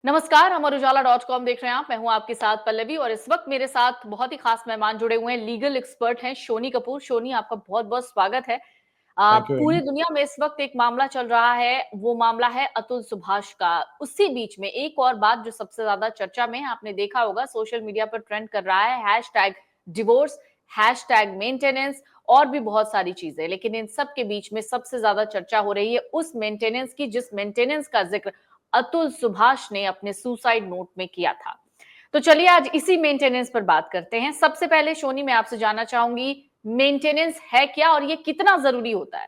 नमस्कार, अमर उजाला .com देख रहे हैं आप। मैं हूं आपके साथ पल्लवी और इस वक्त मेरे साथ बहुत ही खास मेहमान जुड़े हुए हैं। लीगल एक्सपर्ट हैं शोनी कपूर। शोनी, आपका बहुत-बहुत स्वागत है। थैंक यू वेरी पूरी मच। दुनिया में इस वक्त एक मामला चल रहा है, वो मामला है अतुल सुभाष का। उसी बीच में एक और बात जो सबसे ज्यादा चर्चा में है, आपने देखा होगा सोशल मीडिया पर ट्रेंड कर रहा है, हैशटैग डिवोर्स, हैशटैग मेंटेनेंस और भी बहुत सारी चीजें। लेकिन इन सब के बीच में सबसे ज्यादा चर्चा हो रही है उस मेंटेनेंस की, जिस मेंटेनेंस का जिक्र अतुल सुभाष ने अपने सुसाइड नोट में किया था। तो चलिए आज इसी मेंटेनेंस पर बात करते हैं। सबसे पहले शोनी, मैं आपसे जानना चाहूंगी, मेंटेनेंस है क्या और ये कितना जरूरी होता है?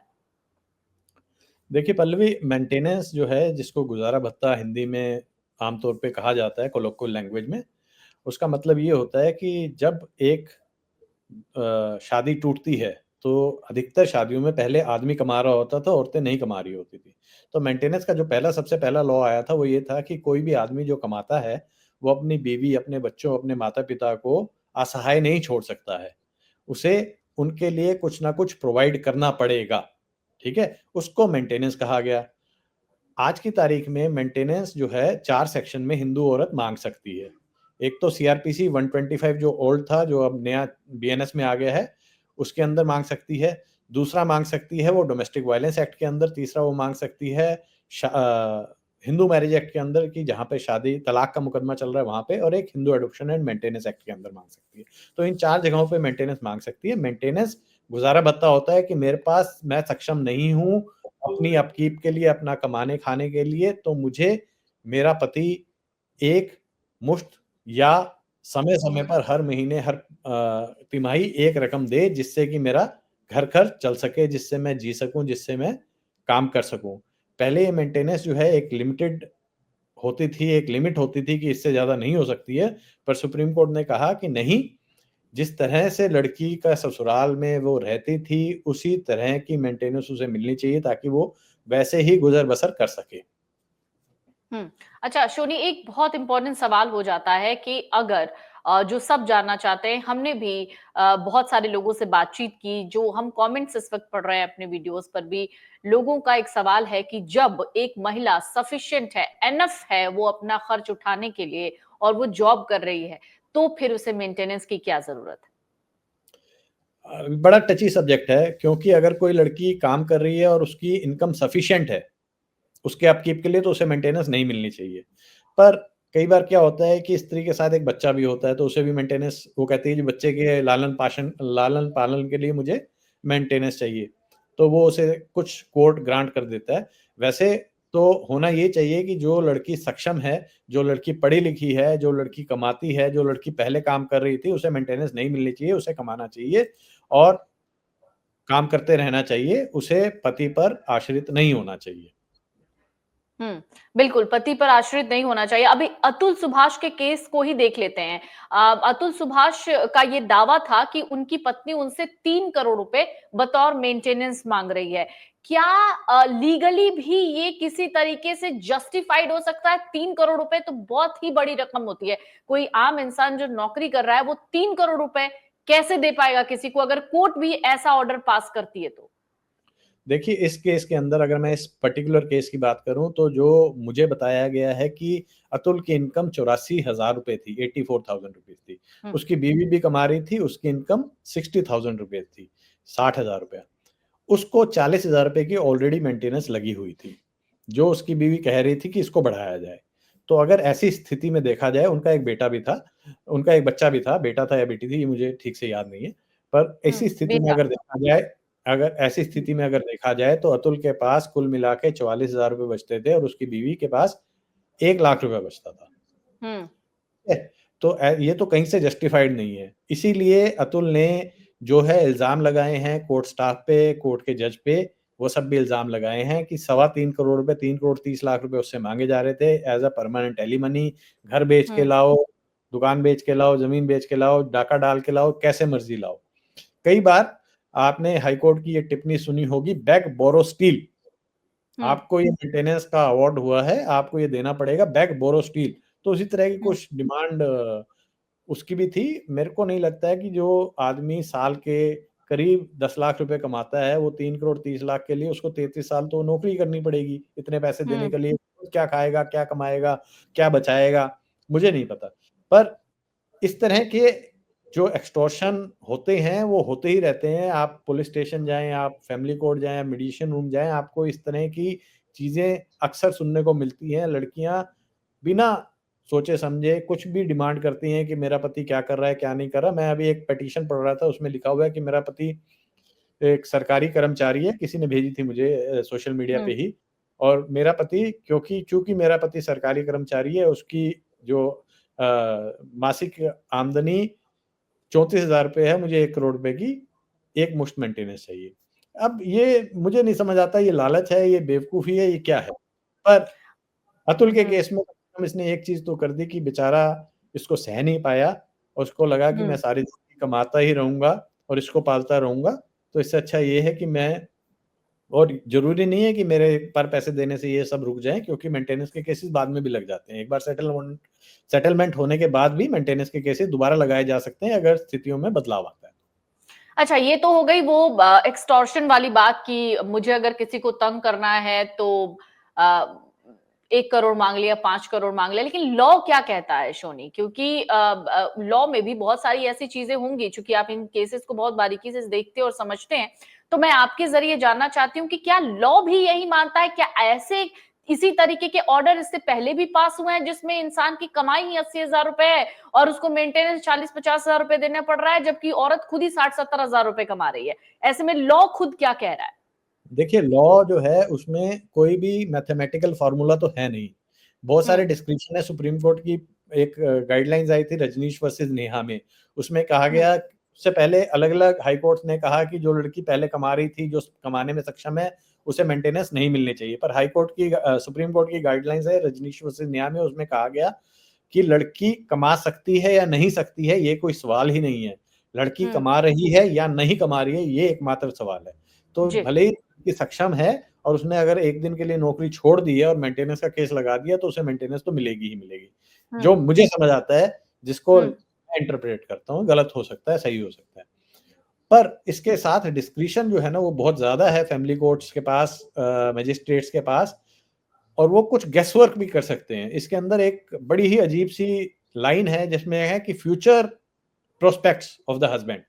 देखिए पल्लवी, मेंटेनेंस जो है, जिसको गुजारा भत्ता हिंदी में आमतौर पे कहा जाता है कोलोकियल लैंग्वेज में, उसका मतलब ये होता है कि जब एक शादी टूटती है तो अधिकतर शादियों में पहले आदमी कमा रहा होता था, औरतें नहीं कमा रही होती थी। तो मेंटेनेंस का जो सबसे पहला लॉ आया था वो ये था कि कोई भी आदमी जो कमाता है वो अपनी बीवी, अपने बच्चों, अपने माता-पिता को असहाय नहीं छोड़ सकता है। उसे उनके लिए कुछ ना कुछ प्रोवाइड करना पड़ेगा, ठीक है? उसको मेंटेनेंस कहा गया। आज की तारीख में मेंटेनेंस जो है 4 सेक्शन में हिंदू औरत माँग सकती है। एक तो सीआरपीसी 125 जो ओल्ड था, जो अब नया बीएनएस में आ गया है, उसके अंदर माँग सकती है। दूसरा माँग सकती है वो डोमेस्टिक वायलेंस एक्ट के अंदर, तीसरा वो माँग सकती है हिंदू मैरिज एक्ट के अंदर कि जहाँ पे शादी तलाक का मुकदमा चल रहा है वहाँ पे, और एक Hindu adoption and maintenance act के अंदर माँग सकती है। तो इन 4 जगहों पे मेंटेनेंस माँग सकती है। मेंटेनेंस गुज़ारा भत्ता होता है कि मेरे पास मैं सक्षम नहीं हूँ अपनी अपकीप के लिए, अपना कमाने खाने के लिए, तो मुझे मेरा पति एक मुश्त या समय-समय पर हर महीने, हर तिमाही एक रकम दे, जिससे कि मेरा घर खर्च चल सके, जिससे मैं जी सकूँ, जिससे मैं काम कर सकूँ। पहले ये मेंटेनेंस जो है एक लिमिटेड होती थी, एक लिमिट होती थी कि इससे ज़्यादा नहीं हो सकती है, पर सुप्रीम कोर्ट ने कहा कि नहीं, जिस तरह से लड़की का ससुराल में वो रहती थी, उसी तरह की मेंटेनेंस उसे मिलनी चाहिए ताकि वो वैसे ही गुज़र-बसर कर सके। हुँ। अच्छा शोनी, एक बहुत इम्पोर्टेंट सवाल हो जाता है कि अगर जो सब जानना चाहते हैं, हमने भी बहुत सारे लोगों से बातचीत की, जो हम कमेंट्स इस वक़्त पढ़ रहे हैं अपने वीडियोज़ पर भी, लोगों का एक सवाल है कि जब एक महिला सफिशिएंट है, इनफ है वो अपना खर्च उठाने के लिए और वो जॉब कर रही है, तो फिर उसे मेंटेनेंस की क्या ज़रूरत है? बड़ा टची सब्जेक्ट है, क्योंकि अगर कोई लड़की काम कर रही है और उसकी इनकम सफिशिएंट है, उसके अपकीप के लिए, तो उसे मेंटेनेंस नहीं मिलनी चाहिए। पर कई बार क्या होता है कि स्त्री के साथ एक बच्चा भी होता है, तो उसे भी मेंटेनेंस, वो कहती है कि बच्चे के लालन-पालन के लिए मुझे मेंटेनेंस चाहिए। तो वो उसे कुछ कोर्ट ग्रांट कर देता है। वैसे तो होना ये चाहिए कि जो लड़की सक्षम है, जो लड़की पढ़ी-लिखी है, जो लड़की कमाती है, जो लड़की पहले काम कर रही थी, उसे मेंटेनेंस नहीं मिलनी चाहिए, उसे कमाना चाहिए और काम करते रहना चाहिए, उसे पति पर आश्रित नहीं होना चाहिए। हुँ, बिल्कुल, पति पर आश्रित नहीं होना चाहिए। अभी अतुल सुभाष के केस को ही देख लेते हैं। अतुल सुभाष का ये दावा था कि उनकी पत्नी उनसे 3 करोड़ रुपए बतौर मेंटेनेंस माँग रही है। क्या लीगली भी ये किसी तरीके से जस्टिफाइड हो सकता है? 3 करोड़ रुपए तो बहुत ही बड़ी रकम होती है। कोई आम इंसान जो नौकरी कर रहा है, वो 3 करोड़ रुपए कैसे दे पाएगा किसी को, अगर कोर्ट भी ऐसा ऑर्डर पास करती है तो? देखिए, इस केस के अंदर अगर मैं इस पर्टिकुलर केस की बात करूँ, तो जो मुझे बताया गया है कि अतुल की इनकम 84,000 रुपए थी, 84,000 रुपीज़ थी। हुँ, उसकी बीवी भी कमा रही थी, उसकी इनकम 60,000 रुपीज़ थी, 60,000 रुपया। उसको 40,000 रुपए की ऑलरेडी मेंटेनेंस लगी हुई थी, जो उसकी बीवी कह रही थी कि इसको बढ़ाया जाए। तो अगर ऐसी स्थिति में देखा जाए, उनका एक बेटा भी था, उनका एक बच्चा भी था, बेटा था या बेटी थी, ये मुझे ठीक से याद नहीं है। पर हुँ, ऐसी स्थिति में बेटा। अगर देखा जाए, अगर ऐसी स्थिति में अगर देखा जाए, तो अतुल के पास कुल मिला के 44,000 रुपए बचते थे और उसकी बीवी के पास 1 लाख रुपए बचता था। हुँ, ठीक है? तो ये तो कहीं से जस्टिफाइड नहीं है। इसीलिए अतुल ने जो है इल्ज़ाम लगाए हैं कोर्ट स्टाफ पे, कोर्ट के जज पे, वो सब भी इल्ज़ाम लगाए हैं कि सवा 3 करोड़ रुपए, 3 करोड़ 30 लाख रुपए उससे माँगे जा रहे थे एज़ अ परमानेंट एलिमनी। घर बेच के हुँ। लाओ, दुकान बेच के लाओ, ज़मीन बेच के लाओ, डाका डाल के लाओ, कैसे मर्ज़ी लाओ। कई बार आपने हाई कोर्ट की ये टिप्पणी सुनी होगी, बेग बोरो स्टील। हुँ, आपको ये मेंटेनेंस का अवार्ड हुआ है, आपको ये देना पड़ेगा, बेग बोरो स्टील। तो उसी तरह की हुँ, कुछ डिमांड उसकी भी थी। मेरे को नहीं लगता है कि जो आदमी साल के करीब 10 लाख रुपए कमाता है, वो 3 करोड़ 30 लाख के लिए उसको 33 साल तो नौकरी करनी पड़ेगी, इतने पैसे देने हुँ। के लिए। क्या खाएगा, क्या कमाएगा, क्या बचाएगा, मुझे नहीं पता। पर इस तरह के जो एक्सटॉर्शन होते हैं, वो होते ही रहते हैं। आप पुलिस स्टेशन जाएँ, आप फैमिली कोर्ट जाएँ, मेडिएशन रूम जाएँ, आपको इस तरह की चीज़ें अक्सर सुनने को मिलती हैं। लड़कियाँ बिना सोचे-समझे कुछ भी डिमांड करती हैं कि मेरा पति क्या कर रहा है, क्या नहीं कर रहा। मैं अभी एक पिटीशन पढ़ रहा था, उसमें लिखा हुआ है कि मेरा पति एक सरकारी कर्मचारी है, किसी ने भेजी थी मुझे सोशल मीडिया पे हुँ, ही, और मेरा पति चूँकि मेरा पति सरकारी कर्मचारी है, उसकी जो मासिक आमदनी ₹34,000 है, मुझे 1 करोड़ रुपए की एकमुश्त मेंटेनेंस चाहिए। अब ये मुझे नहीं समझ आता, ये लालच है, ये बेवकूफ़ी है, ये क्या है? पर अतुल के हुँ, केस में कम से कम इसने एक चीज़ तो कर दी कि बेचारा इसको सह नहीं पाया और उसको लगा कि मैं हुँ। सारी ज़िंदगी कमाता ही रहूँगा और इसको पालता रहूँगा, तो इससे अच्छा ये है कि मैं, और ज़रूरी नहीं है कि मेरे पर पैसे देने से ये सब रुक जाएँ, क्योंकि मेंटेनेंस के केसेस बाद में भी लग जाते हैं। एक बार सेटलमेंट होने के बाद भी मेंटेनेंस के केसेस दोबारा लगाए जा सकते हैं अगर स्थितियों में बदलाव आता है। अच्छा, ये तो हो गई वो एक्सटॉर्शन वाली बात कि मुझे अगर किसी को तंग करना है तो अ, 1 करोड़ माँग लिया, 5 करोड़ माँग लिया, लेकिन लॉ क्या कहता है शोनी? क्योंकि लॉ में भी बहुत सारी ऐसी चीज़ें होंगी, चूँकि आप इन केसेस को बहुत बारीकी से देखते और समझते हैं, तो मैं आपके ज़रिए जानना चाहती हूँ कि क्या लॉ भी यही मानता है? क्या ऐसे इसी तरीके के ऑर्डर इससे पहले भी पास हुए हैं जिसमें इंसान की कमाई ही 80,000 रुपए है और उसको मेंटेनेंस 40-50,000 रुपए देने पड़ रहा है, जबकि औरत खुद ही 60-70,000 रुपए कमा रही है। ऐसे में लॉ खुद क्या कह रहा है? देखिए, लॉ जो है उसमें कोई भी मैथमेटिकल फ़ॉर्मूला तो है नहीं। बहुत सारे हुँ, डिस्क्रिप्शन है, सुप्रीम कोर्ट की एक गाइडलाइंस आई थी रजनीश वर्सेस नेहा में। उसमें कहा हुँ, गया, उससे पहले अलग-अलग हाई कोर्ट्स ने कहा कि जो लड़की पहले कमा रही थी, जो कमाने में सक्षम है, उसे मेंटेनेंस नहीं मिलनी चाहिए। पर सुप्रीम कोर्ट की गाइडलाइंस है रजनीश वर्सेस नेहा में, उसमें कहा गया कि लड़की कमा सकती है या नहीं सकती है, ये कोई सवाल ही नहीं है। लड़की हुँ, कमा रही है या नहीं कमा रही है, ये एकमात्र सवाल है। तो जी, भले ही लड़की सक्षम है और उसने अगर एक दिन के लिए नौकरी छोड़ दी है और मेंटेनेंस का केस लगा दिया, तो उसे मेंटेनेंस तो मिलेगी ही मिलेगी। हुँ, जो मुझे समझ आता है, जिसको हुँ, मैं इंटरप्रेट करता हूँ, गलत हो सकता है, सही हो सकता है। पर इसके साथ डिस्क्रिशन जो है ना, वो बहुत ज़्यादा है फैमिली कोर्ट्स के पास, मजिस्ट्रेट्स के पास, और वो कुछ गेस वर्क भी कर सकते हैं। इसके अंदर एक बड़ी ही अजीब-सी लाइन है जिसमें है कि future prospects of the husband.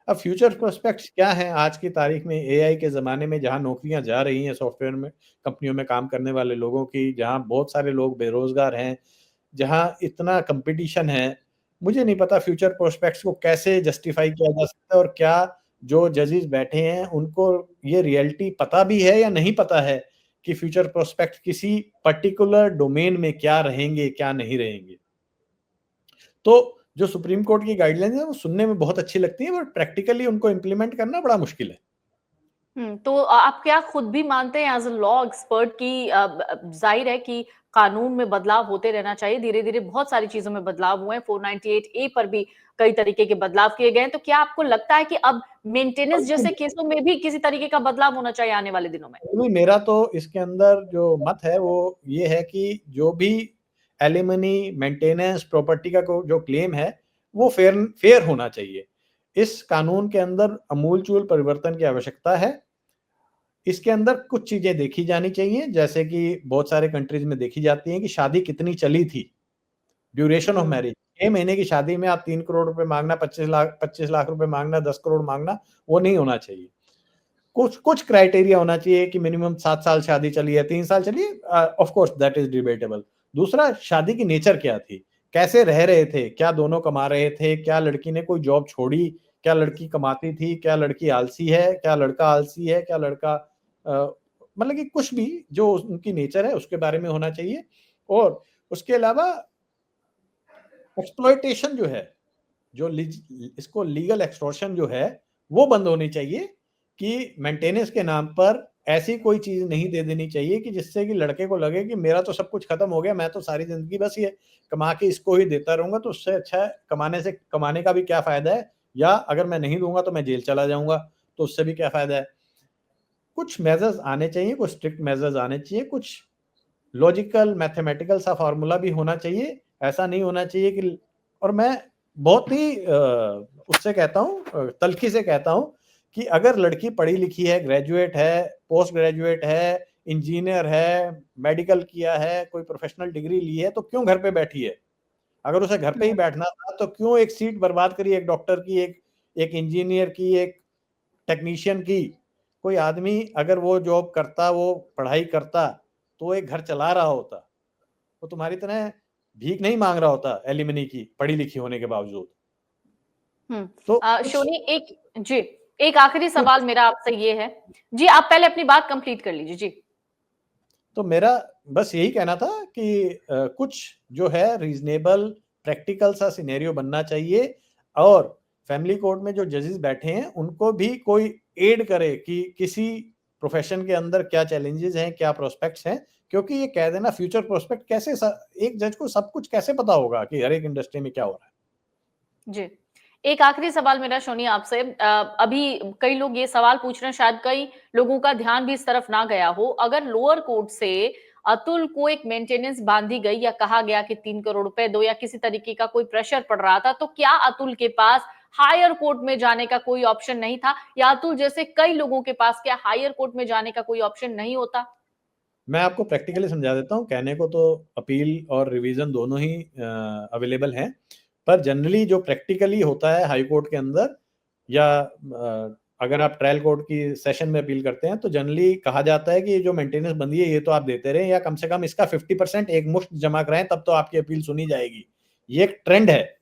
अब फ्यूचर प्रोस्पेक्ट्स क्या हैं आज की तारीख में, एआई के ज़माने में, जहाँ नौकरियाँ जा रही हैं सॉफ्टवेयर में, कंपनियों में काम करने वाले लोगों की, जहाँ बहुत सारे लोग बेरोज़गार हैं, जहाँ इतना कॉम्पिटिशन है, मुझे नहीं पता फ्यूचर प्रोस्पेक्ट्स को कैसे जस्टिफ़ाई किया जा सकता है, और क्या जो जजेस बैठे हैं उनको ये रियलिटी पता भी है या नहीं पता है कि फ्यूचर प्रोस्पेक्ट किसी पर्टिकुलर डोमेन में क्या रहेंगे, क्या नहीं रहेंगे। तो जो सुप्रीम कोर्ट की गाइडलाइंस है वो सुनने में बहुत अच्छी लगती है, बट प्रैक्टिकली उनको इम्प्लीमेंट करना बड़ा मुश्किल है। तो आप क्या खुद भी मानते हैं एज़ अ लॉ एक्सपर्ट कि ज़ाहिर है कि कानून में बदलाव होते रहना चाहिए, धीरे-धीरे बहुत सारी चीज़ों में बदलाव हुए हैं, 498 ए पर भी कई तरीके के बदलाव किए गए हैं, तो क्या आपको लगता है कि अब मेंटेनेंस जैसे केसों में भी किसी तरीके का बदलाव होना चाहिए आने वाले दिनों में? भी मेरा तो इसके अंदर जो मत है वो ये है कि जो भी एलिमनी, मेंटेनेंस, प्रॉपर्टी का जो क्लेम है, वो फेयर फेयर होना चाहिए। इस कानून के अंदर अमूलचूल परिवर्तन की आवश्यकता है। इसके अंदर कुछ चीज़ें देखी जानी चाहिए, जैसे कि बहुत सारे कंट्रीज़ में देखी जाती हैं कि शादी कितनी चली थी, ड्यूरेशन ऑफ हुँ, मैरिज। 6 महीने की शादी में आप 3 करोड़ रुपए माँगना, 25 लाख रुपए माँगना, 10 करोड़ माँगना, वो नहीं होना चाहिए। कुछ कुछ क्राइटेरिया होना चाहिए कि मिनिमम 7 साल शादी चली है, 3 साल चली है, of course that is debatable. दूसरा, शादी की नेचर क्या थी? कैसे रह रहे थे? क्या दोनों कमा रहे थे? क्या लड़की ने कोई जॉब छोड़ी? क्या लड़की कमाती थी? क्या लड़की आलसी है? क्या लड़का आलसी है? क्या लड़का अ, मतलब कि कुछ भी जो उनकी नेचर है उसके बारे में होना चाहिए। और उसके अलावा एक्सप्लॉइटेशन जो है, जो इसको लीगल एक्सटॉर्शन जो है, वो बंद होनी चाहिए कि मेंटेनेंस के नाम पर ऐसी कोई चीज़ नहीं दे देनी चाहिए कि जिससे कि लड़के को लगे कि मेरा तो सब कुछ खत्म हो गया, मैं तो सारी ज़िंदगी बस ये कमा के इसको ही देता रहूँगा, तो उससे अच्छा है कमाने का भी क्या फ़ायदा है, या अगर मैं नहीं दूँगा तो मैं जेल चला जाऊँगा, तो उससे भी क्या फ़ायदा है। कुछ मेजर्स आने चाहिए, कुछ स्ट्रिक्ट मेजर्स आने चाहिए, कुछ लॉजिकल मैथमेटिकल सा फ़ॉर्मूला भी होना चाहिए। ऐसा नहीं होना चाहिए कि, और मैं बहुत ही उससे कहता हूँ, तल्ख़ी से कहता हूँ कि अगर लड़की पढ़ी-लिखी है, ग्रेजुएट है, पोस्ट ग्रेजुएट है, इंजीनियर है, मेडिकल किया है, कोई प्रोफेशनल डिग्री ली है, तो क्यों घर पे बैठी है? अगर उसे घर पे ही बैठना था तो क्यों एक सीट बर्बाद करी, एक डॉक्टर की, एक इंजीनियर की, एक टेक्नीशियन की? कोई आदमी अगर वो जॉब करता, वो पढ़ाई करता, तो वो एक घर चला रहा होता। वो तुम्हारी तरह भीख नहीं मांग रहा होता एलिमनी की, पढ़ी लिखी होने के बावजूद। तो कुछ शोनी जी, एक आखिरी सवाल कुछ मेरा आपसे ये है। जी, आप पहले अपनी बात कंप्लीट कर लीजिए। जी। तो मेरा बस यही कहना था कि कुछ जो है रीजनेबल प्रैक्टिकल सा सिनेरियो बनना चाहिए, और फैमिली कोर्ट में जो जजेस बैठे हैं उनको भी कोई एड करे कि किसी प्रोफेशन के अंदर क्या चैलेंजेस हैं, क्या प्रोस्पेक्ट्स हैं, क्योंकि ये कह देना फ्यूचर प्रोस्पेक्ट कैसे एक जज को सब कुछ कैसे पता होगा कि हर एक इंडस्ट्री में क्या हो रहा है। जी। एक आखिरी सवाल मेरा शोनी आपसे अभी कई लोग ये सवाल पूछ रहे हैं, शायद कई लोगों का ध्यान भी इस तरफ ना गया हो। अगर लोअर कोर्ट से अतुल को एक मेंटेनेंस बांधी गई या कहा गया कि 3 करोड़ रुपए दो या किसी तरीके का कोई प्रेशर पड़ रहा था, तो क्या अतुल के पास हायर कोर्ट में जाने का कोई ऑप्शन नहीं था? या अतुल जैसे कई लोगों के पास क्या हायर कोर्ट में जाने का कोई ऑप्शन नहीं होता? मैं आपको प्रैक्टिकली समझा देता हूँ। कहने को तो अपील और रिवीजन दोनों ही अवेलेबल हैं, पर जनरली जो प्रैक्टिकली होता है हाई कोर्ट के अंदर, या अगर आप ट्रायल कोर्ट की सेशन में अपील करते हैं, तो जनरली कहा जाता है कि ये जो मेंटेनेंस बंदी है ये तो आप देते रहें, या कम से कम इसका 50% एक मुश्त जमा कराएं, तब तो आपकी अपील सुनी जाएगी। ये एक ट्रेंड है,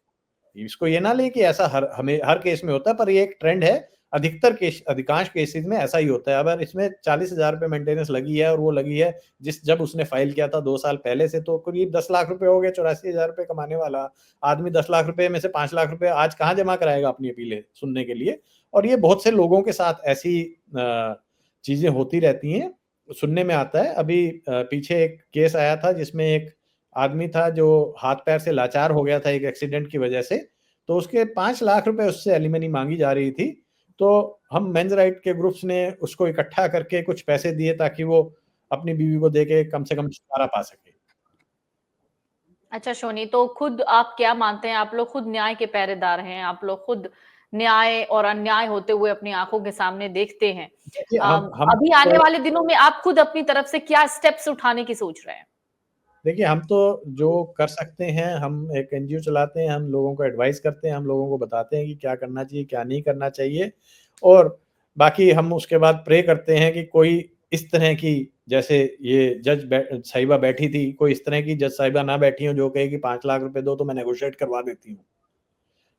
इसको ये ना ले कि ऐसा हर केस में होता है, पर ये एक ट्रेंड है। अधिकतर केस, अधिकांश केसेस में ऐसा ही होता है। अगर इसमें 40,000 रुपए मेंटेनेंस लगी है, और वो लगी है जब उसने फाइल किया था 2 साल पहले से, तो करीब 10 लाख रुपए हो गए। 84,000 रुपए कमाने वाला आदमी 10 लाख रुपए में से 5 लाख रुपए आज कहाँ जमा कराएगा अपनी अपीलें सुनने के लिए? और ये बहुत से लोगों के साथ ऐसी चीजें होती रहती हैं, सुनने में आता है। अभी पीछे एक केस आया था जिसमें एक आदमी था जो हाथ पैर से लाचार हो गया था एक एक्सीडेंट की वजह से, तो उसके 5 लाख रुपए उससे एलिमनी मांगी जा रही थी। तो हम मेंस राइट के ग्रुप्स ने उसको इकट्ठा करके कुछ पैसे दिए ताकि वो अपनी बीवी को देके कम से कम छुटकारा पा सके। अच्छा शोनी, तो खुद आप क्या मानते हैं? आप लोग खुद न्याय के पहरेदार हैं, आप लोग खुद न्याय और अन्याय होते हुए अपनी आंखों के सामने देखते हैं। देखिए हम अभी आने वाले दिनों में आप खुद अपनी तरफ से क्या स्टेप्स उठाने की सोच रहे हैं? देखिए, हम तो जो कर सकते हैं, हम एक एनजीओ चलाते हैं, हम लोगों को एडवाइस करते हैं, हम लोगों को बताते हैं कि क्या करना चाहिए, क्या नहीं करना चाहिए, और बाकी हम उसके बाद प्रे करते हैं कि कोई इस तरह की, जैसे ये साहिबा बैठी थी, कोई इस तरह की जज साहिबा ना बैठी हो जो कहे कि 5 लाख रुपए दो तो मैं नेगोशिएट करवा देती हूँ।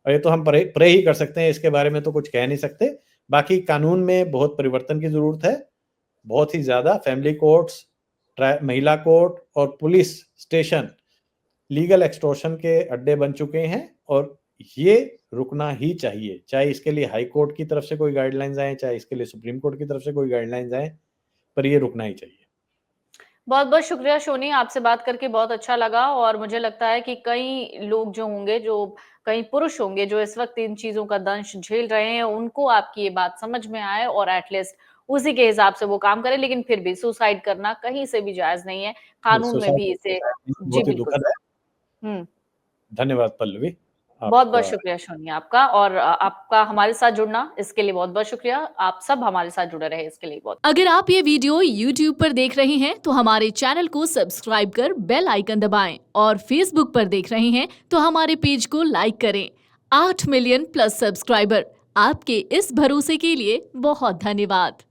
और ये तो हम प्रे ही कर सकते हैं, इसके बारे में तो कुछ कह नहीं सकते। बाकी कानून में बहुत परिवर्तन की ज़रूरत है, बहुत ही ज़्यादा। फैमिली कोर्ट्स, महिला कोर्ट और पुलिस स्टेशन लीगल एक्सटॉर्शन के अड्डे बन चुके हैं, और ये रुकना ही चाहिए। चाहे इसके लिए हाई कोर्ट की तरफ से कोई गाइडलाइंस आए, चाहे इसके लिए सुप्रीम कोर्ट की तरफ से कोई गाइडलाइंस आए, पर ये रुकना ही चाहिए। बहुत-बहुत शुक्रिया शोनी, आपसे बात करके बहुत अच्छा लगा और मुझे लगता है कि कई लोग जो होंगे, जो कई पुरुष होंगे जो इस वक़्त इन चीज़ों का दंश झेल रहे हैं, उनको आपकी ये बात समझ में आए और एट लीस्ट उसी के हिसाब से वो काम करें। लेकिन फिर भी सुसाइड करना कहीं से भी जायज़ नहीं है, कानून में भी इसे जी, बहुत ही बिल्कुल। दुखद है। हुँ। धन्यवाद पल्लवी, बहुत-बहुत आपका। शुक्रिया शोनी आपका और आपका हमारे साथ जुड़ना इसके लिए बहुत-बहुत शुक्रिया। आप सब हमारे साथ जुड़े रहे इसके लिए बहुत अगर आप ये वीडियो YouTube पर देख रहे हैं तो हमारे चैनल को सब्सक्राइब कर बेल आइकन दबाएं और Facebook पर देख रहे हैं तो हमारे पेज को लाइक करें। 8 मिलियन प्लस सब्सक्राइबर, आपके इस भरोसे के लिए बहुत धन्यवाद।